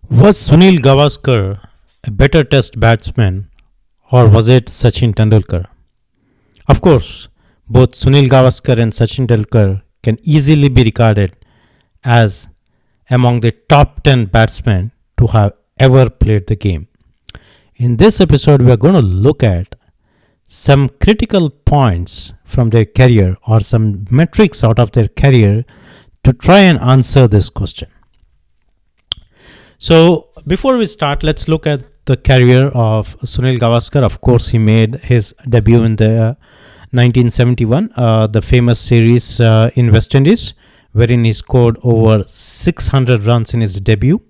Was Sunil Gavaskar a better test batsman or was it Sachin Tendulkar? Of course, both Sunil Gavaskar and Sachin Tendulkar can easily be regarded as among the top 10 batsmen to have ever played the game. In this episode, we are going to look at some critical points from their career or some metrics out of their career to try and answer this question. So, before we start, let's look at the career of Sunil Gavaskar. Of course, he made his debut in the 1971, the famous series in West Indies, wherein he scored over 600 runs in his debut.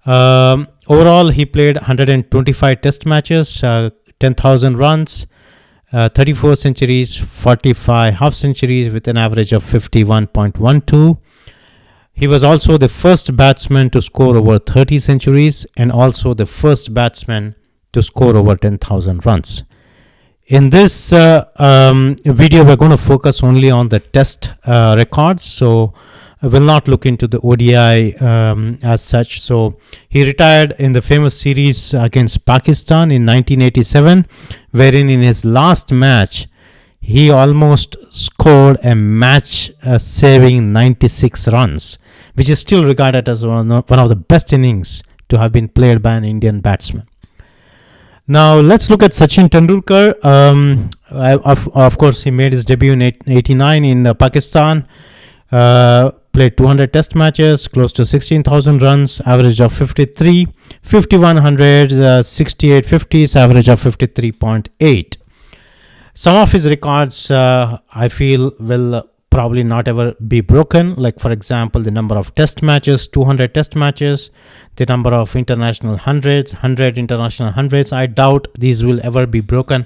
Overall, he played 125 test matches, 10,000 runs, 34 centuries, 45 half centuries with an average of 51.12. He was also the first batsman to score over 30 centuries and also the first batsman to score over 10,000 runs. In this video, we're going to focus only on the test records. So I will not look into the ODI as such. So he retired in the famous series against Pakistan in 1987, wherein in his last match, he almost scored a match-saving 96 runs, which is still regarded as one of the best innings to have been played by an Indian batsman. Now, let's look at Sachin Tendulkar. Of course, he made his debut in 89 in Pakistan. Played 200 test matches, close to 16,000 runs, average of 53, 5,100, 68 50s, average of 53.8. Some of his records, I feel, will probably not ever be broken. Like, for example, the number of test matches, 200 test matches, the number of international hundreds, 100 international hundreds. I doubt these will ever be broken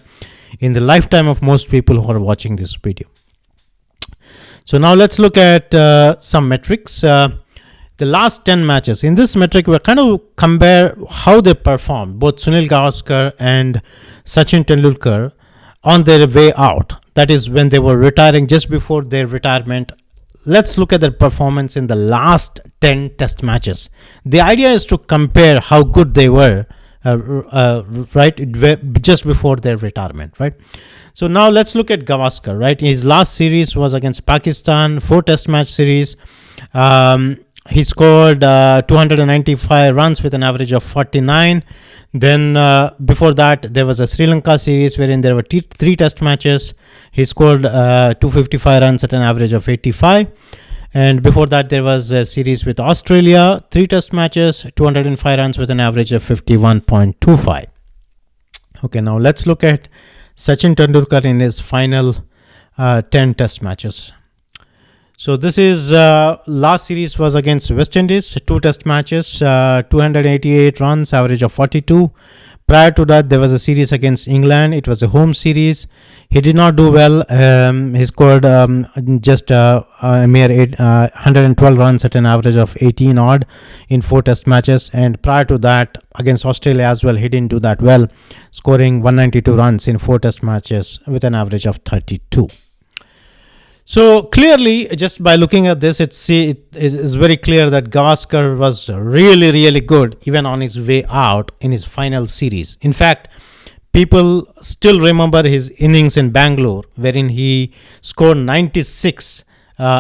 in the lifetime of most people who are watching this video. So now let's look at some metrics. The last 10 matches. In this metric, we're kind of compare how they performed, both Sunil Gavaskar and Sachin Tendulkar, on their way out. That is when they were retiring, just before their retirement. Let's look at their performance in the last 10 test matches. The idea is to compare how good they were, right, just before their retirement, right? So now let's look at Gavaskar, right? His last series was against Pakistan, 4 test match series. He scored 295 runs with an average of 49. Then before that, there was a Sri Lanka series wherein there were 3 test matches. He scored 255 runs at an average of 85. And before that, there was a series with Australia, 3 test matches, 205 runs with an average of 51.25. Okay, now let's look at Sachin Tendulkar in his final 10 test matches. So this is last series was against West Indies, 2 test matches, 288 runs, average of 42. Prior to that, there was a series against England. It was a home series. He did not do well. He scored just a mere 112 runs at an average of 18 odd in 4 test matches. And prior to that, against Australia as well, he didn't do that well, scoring 192 runs in 4 test matches with an average of 32. So clearly, just by looking at this, it is very clear that Gavaskar was really, really good even on his way out in his final series. In fact, people still remember his innings in Bangalore, wherein he scored 96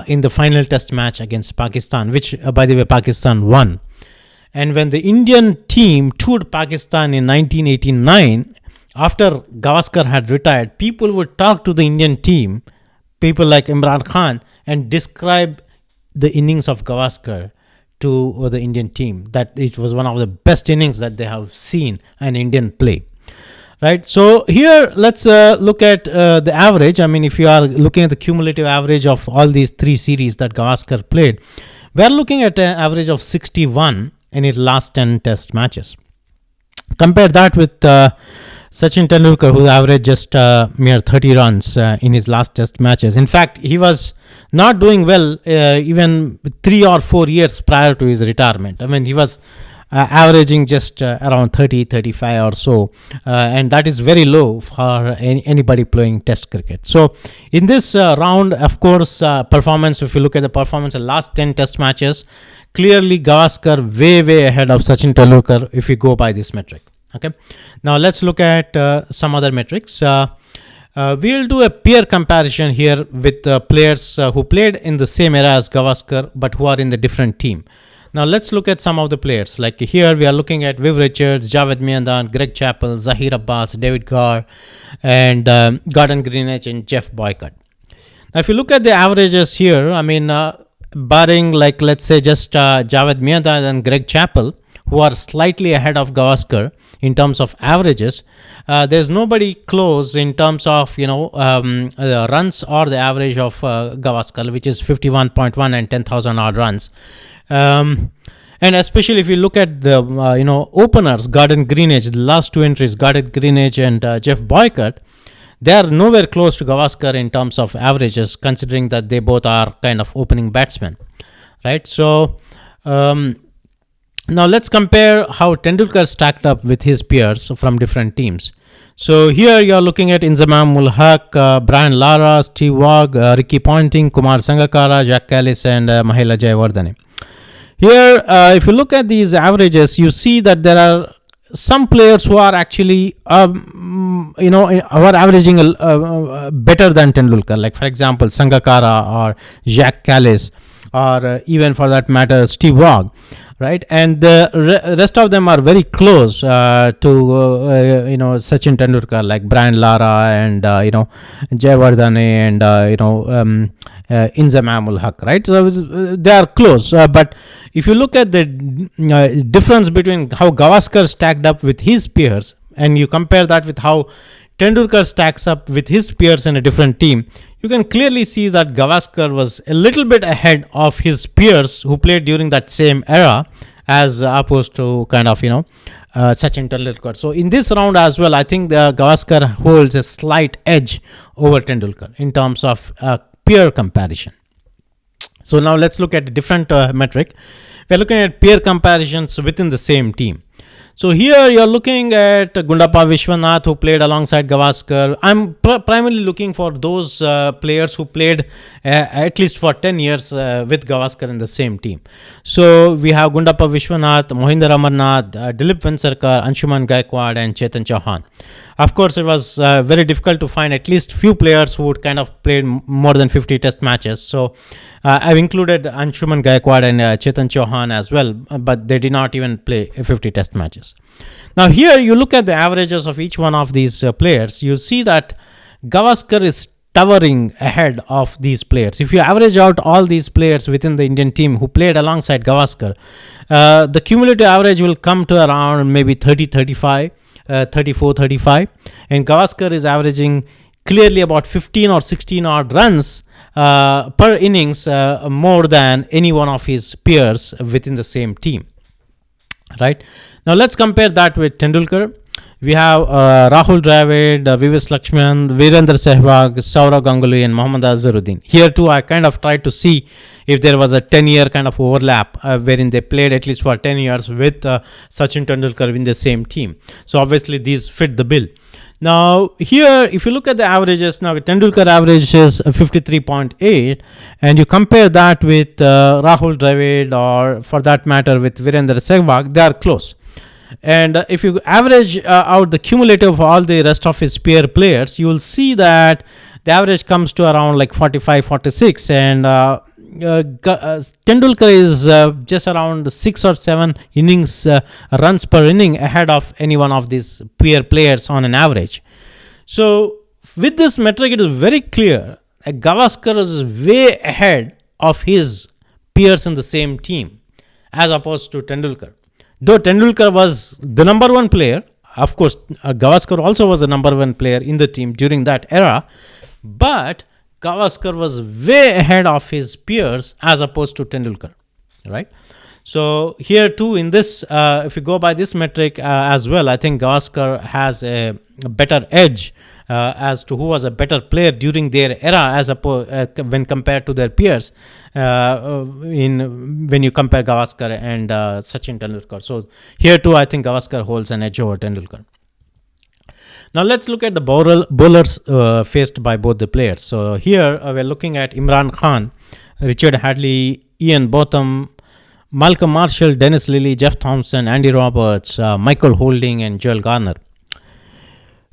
in the final test match against Pakistan, which, by the way, Pakistan won. And when the Indian team toured Pakistan in 1989, after Gavaskar had retired, people would talk to the Indian team, people like Imran Khan, and describe the innings of Gavaskar to the Indian team, that it was one of the best innings that they have seen an Indian play. Right. So here, let's look at the average. I mean, if you are looking at the cumulative average of all these 3 series that Gavaskar played, we're looking at an average of 61 in his last 10 test matches. Compare that with Sachin Tendulkar, who averaged just mere 30 runs in his last test matches. In fact, he was not doing well even 3 or 4 years prior to his retirement. I mean, he was averaging just around 30, 35 or so. And that is very low for anybody playing test cricket. So in this round, of course, performance, if you look at the performance in the last 10 test matches, clearly Gavaskar way ahead of Sachin Tendulkar if we go by this metric. Okay, now let's look at some other metrics. We'll do a peer comparison here with players who played in the same era as Gavaskar but who are in the different team. Now let's look at some of the players. Like here we are looking at Viv Richards, Javed Miandhan, Greg Chappell, Zahir Abbas, David Carr, and Gordon Greenidge and Jeff Boycott. Now if you look at the averages here, I mean, barring like let's say just Javed Miandhan and Greg Chappell, who are slightly ahead of Gavaskar in terms of averages, there's nobody close in terms of runs or the average of Gavaskar, which is 51.1 and 10,000 odd runs. And especially if you look at the openers, Gordon Greenidge, the last two entries, Gordon Greenidge and Jeff Boycott, they are nowhere close to Gavaskar in terms of averages, considering that they both are kind of opening batsmen, right? So now let's compare how Tendulkar stacked up with his peers from different teams. So here you are looking at Inzamam ul Haq, Brian Lara, Steve Waugh, Ricky Ponting, Kumar Sangakkara, Jack Callis, and Mahela Jayawardene. Here, if you look at these averages, you see that there are some players who are actually, who are averaging better than Tendulkar. Like, for example, Sangakkara or Jack Callis, or even for that matter, Steve Waugh, right? And the rest of them are very close to, Sachin Tendulkar, like Brian Lara and, Jayawardene and, Inzamam ul Haq, right? So they are close. But if you look at the difference between how Gavaskar stacked up with his peers and you compare that with how Tendulkar stacks up with his peers in a different team, you can clearly see that Gavaskar was a little bit ahead of his peers who played during that same era, as opposed to kind of, Sachin Tendulkar. So in this round as well, I think the Gavaskar holds a slight edge over Tendulkar in terms of peer comparison. So now let's look at a different metric. We're looking at peer comparisons within the same team. So here you're looking at Gundappa Vishwanath, who played alongside Gavaskar. I'm primarily looking for those players who played at least for 10 years with Gavaskar in the same team. So we have Gundappa Vishwanath, Mohinder Amarnath, Dilip Vengsarkar, Anshuman Gaikwad, and Chetan Chauhan. Of course, it was very difficult to find at least few players who would kind of played more than 50 test matches. So I've included Anshuman Gaikwad and Chetan Chauhan as well, but they did not even play 50 test matches. Now here you look at the averages of each one of these players, you see that Gavaskar is towering ahead of these players. If you average out all these players within the Indian team who played alongside Gavaskar, the cumulative average will come to around maybe 34, 35, and Gavaskar is averaging clearly about 15 or 16 odd runs per innings more than any one of his peers within the same team, right? Now let's compare that with Tendulkar. We have Rahul Dravid, Vivis Lakshman, Virendra Sehwag, Saurav Ganguly, and Mohammad Azharuddin. Here too, I kind of tried to see if there was a 10-year kind of overlap wherein they played at least for 10 years with Sachin Tendulkar in the same team. So obviously these fit the bill. Now here, if you look at the averages, now Tendulkar average is 53.8, and you compare that with Rahul Dravid, or for that matter with Virendra Sehwag, they are close. And if you average out the cumulative of all the rest of his peer players, you will see that the average comes to around like 45, 46, and Tendulkar is just around 6 or 7 innings runs per inning ahead of any one of these peer players on an average. So with this metric, it is very clear that Gavaskar is way ahead of his peers in the same team as opposed to Tendulkar. Though Tendulkar was the number one player, of course, Gavaskar also was the number one player in the team during that era, but Gavaskar was way ahead of his peers as opposed to Tendulkar, right? So here too, in this, if you go by this metric as well, I think Gavaskar has a better edge as to who was a better player during their era as when compared to their peers when you compare Gavaskar and Sachin Tendulkar. So here too, I think Gavaskar holds an edge over Tendulkar. Now let's look at the bowlers faced by both the players. So here we're looking at Imran Khan, Richard Hadley, Ian Botham, Malcolm Marshall, Dennis Lillee, Jeff Thompson, Andy Roberts, Michael Holding, and Joel Garner.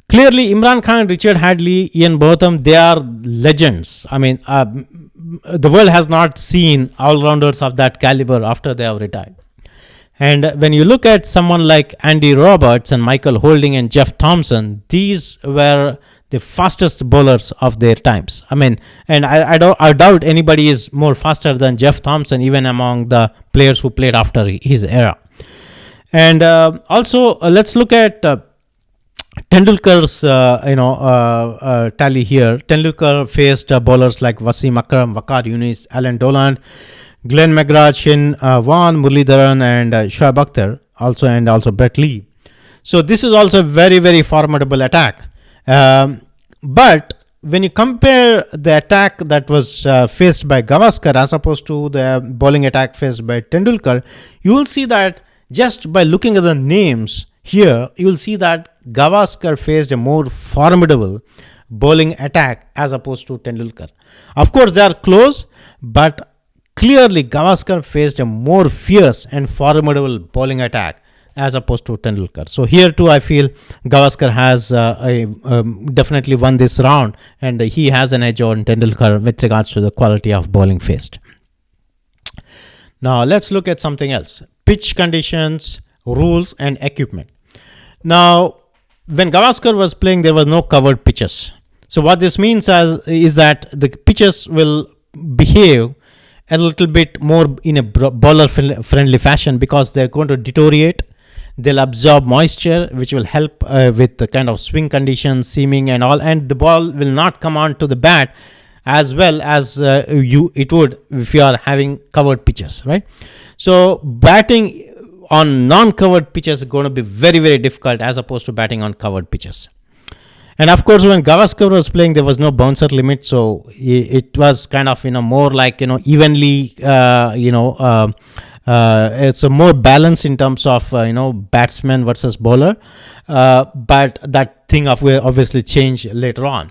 Clearly, Imran Khan, Richard Hadley, Ian Botham, they are legends. I mean, the world has not seen all-rounders of that caliber after they have retired. And when you look at someone like Andy Roberts and Michael Holding and Jeff Thompson, these were the fastest bowlers of their times. I mean, and I doubt anybody is more faster than Jeff Thompson, even among the players who played after his era. And also, let's look at Tendulkar's tally here. Tendulkar faced bowlers like Wasim Akram, Waqar Yunis, Alan Doland, Glenn McGrath, Shin Vaughan, Muralidharan, and Shoaib Akhtar, also Brett Lee. So this is also a very, very formidable attack. But when you compare the attack that was faced by Gavaskar as opposed to the bowling attack faced by Tendulkar, you will see that just by looking at the names here, you will see that Gavaskar faced a more formidable bowling attack as opposed to Tendulkar. Of course, they are close, but clearly Gavaskar faced a more fierce and formidable bowling attack as opposed to Tendulkar. So here too, I feel Gavaskar has definitely won this round, and he has an edge on Tendulkar with regards to the quality of bowling faced. Now let's look at something else: pitch conditions, rules, and equipment. Now, when Gavaskar was playing, there were no covered pitches. So what this means is that the pitches will behave a little bit more in a bowler friendly fashion, because they're going to deteriorate. They'll absorb moisture, which will help with the kind of swing conditions, seaming and all, and the ball will not come onto the bat as well as it would if you are having covered pitches, right? So batting on non-covered pitches is going to be very, very difficult as opposed to batting on covered pitches. And of course, when Gavaskar was playing, there was no bouncer limit, so it was kind of more like evenly it's a more balanced in terms of batsman versus bowler, but that thing obviously changed later on.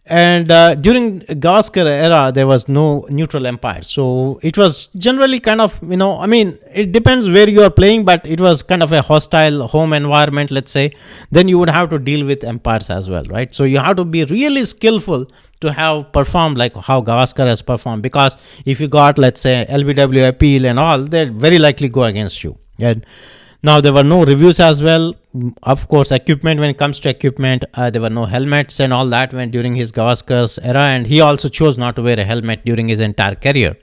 And during Gavaskar era, there was no neutral umpire, so it was generally kind of it depends where you are playing, but it was kind of a hostile home environment, let's say. Then you would have to deal with umpires as well, right? So you have to be really skillful to have performed like how Gavaskar has performed, because if you got, let's say, LBW appeal and all, they'll very likely go against you. And now there were no reviews as well. Of course, equipment, when it comes to equipment, there were no helmets and all that when during his Gavaskar's era, and he also chose not to wear a helmet during his entire career.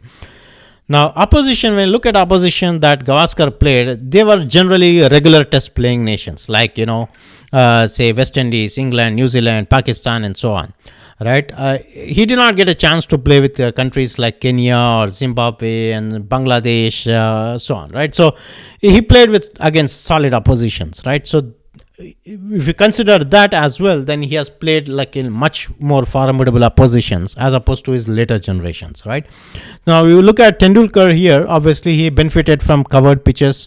Now, opposition, when you look at opposition that Gavaskar played, they were generally regular test playing nations like, say West Indies, England, New Zealand, Pakistan, and so on. Right, he did not get a chance to play with countries like Kenya or Zimbabwe and Bangladesh, so on. Right, so he played against solid oppositions. Right, so if you consider that as well, then he has played like in much more formidable oppositions as opposed to his later generations. Right, now you look at Tendulkar here. Obviously, he benefited from covered pitches.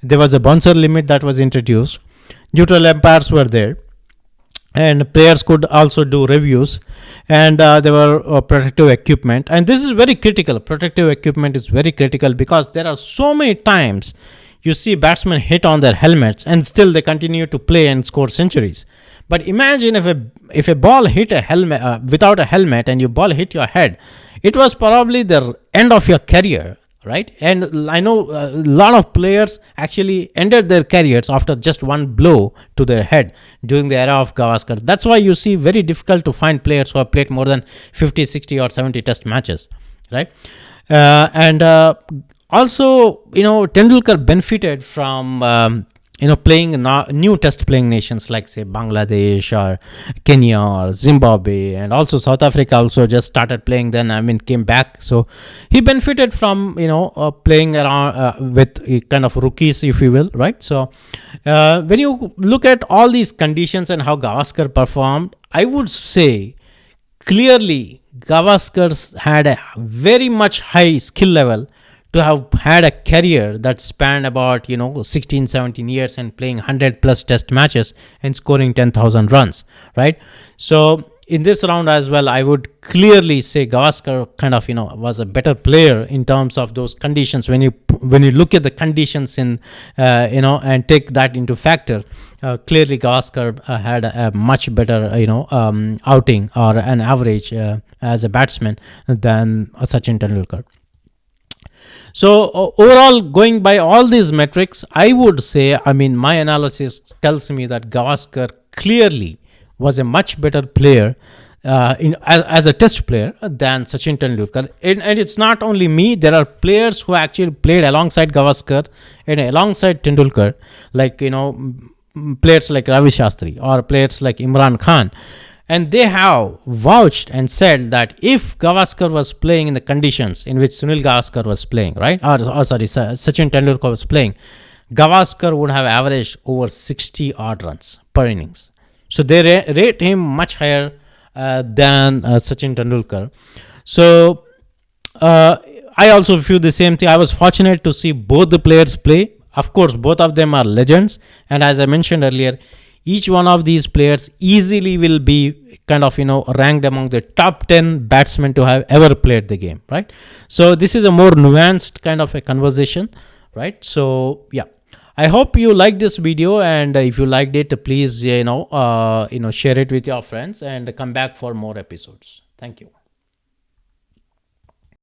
There was a bouncer limit that was introduced. Neutral umpires were there, and players could also do reviews, and there were protective equipment, and this is very critical. Protective equipment is very critical because there are so many times you see batsmen hit on their helmets and still they continue to play and score centuries. But imagine if a ball hit a helmet without a helmet, and your ball hit your head, it was probably the end of your career. Right, and I know a lot of players actually ended their careers after just one blow to their head during the era of Gavaskar. That's why you see very difficult to find players who have played more than 50, 60 or 70 test matches, right? And also, Tendulkar benefited from playing new test playing nations like, say, Bangladesh or Kenya or Zimbabwe, and also South Africa also just started playing then, came back. So he benefited from, playing around with kind of rookies, if you will, right? So when you look at all these conditions and how Gavaskar performed, I would say clearly Gavaskar had a very much high skill level to have had a career that spanned about 16, 17 years and playing 100 plus test matches and scoring 10,000 runs, right? So in this round as well, I would clearly say Gavaskar kind of was a better player in terms of those conditions. When you look at the conditions in and take that into factor, clearly Gavaskar had a much better outing or an average as a batsman than Sachin Tendulkar. So overall, going by all these metrics, I would say, my analysis tells me that Gavaskar clearly was a much better player as a test player than Sachin Tendulkar. And it's not only me, there are players who actually played alongside Gavaskar and alongside Tendulkar, like, players like Ravi Shastri or players like Imran Khan. And they have vouched and said that if Gavaskar was playing in the conditions in which Sunil Gavaskar was playing, right? Sachin Tendulkar was playing, Gavaskar would have averaged over 60 odd runs per innings. So they rate him much higher than Sachin Tendulkar. So I also feel the same thing. I was fortunate to see both the players play. Of course, both of them are legends. And as I mentioned earlier, each one of these players easily will be kind of, ranked among the top 10 batsmen to have ever played the game, right? So this is a more nuanced kind of a conversation, right? So yeah, I hope you like this video, and if you liked it, please, share it with your friends and come back for more episodes. Thank you.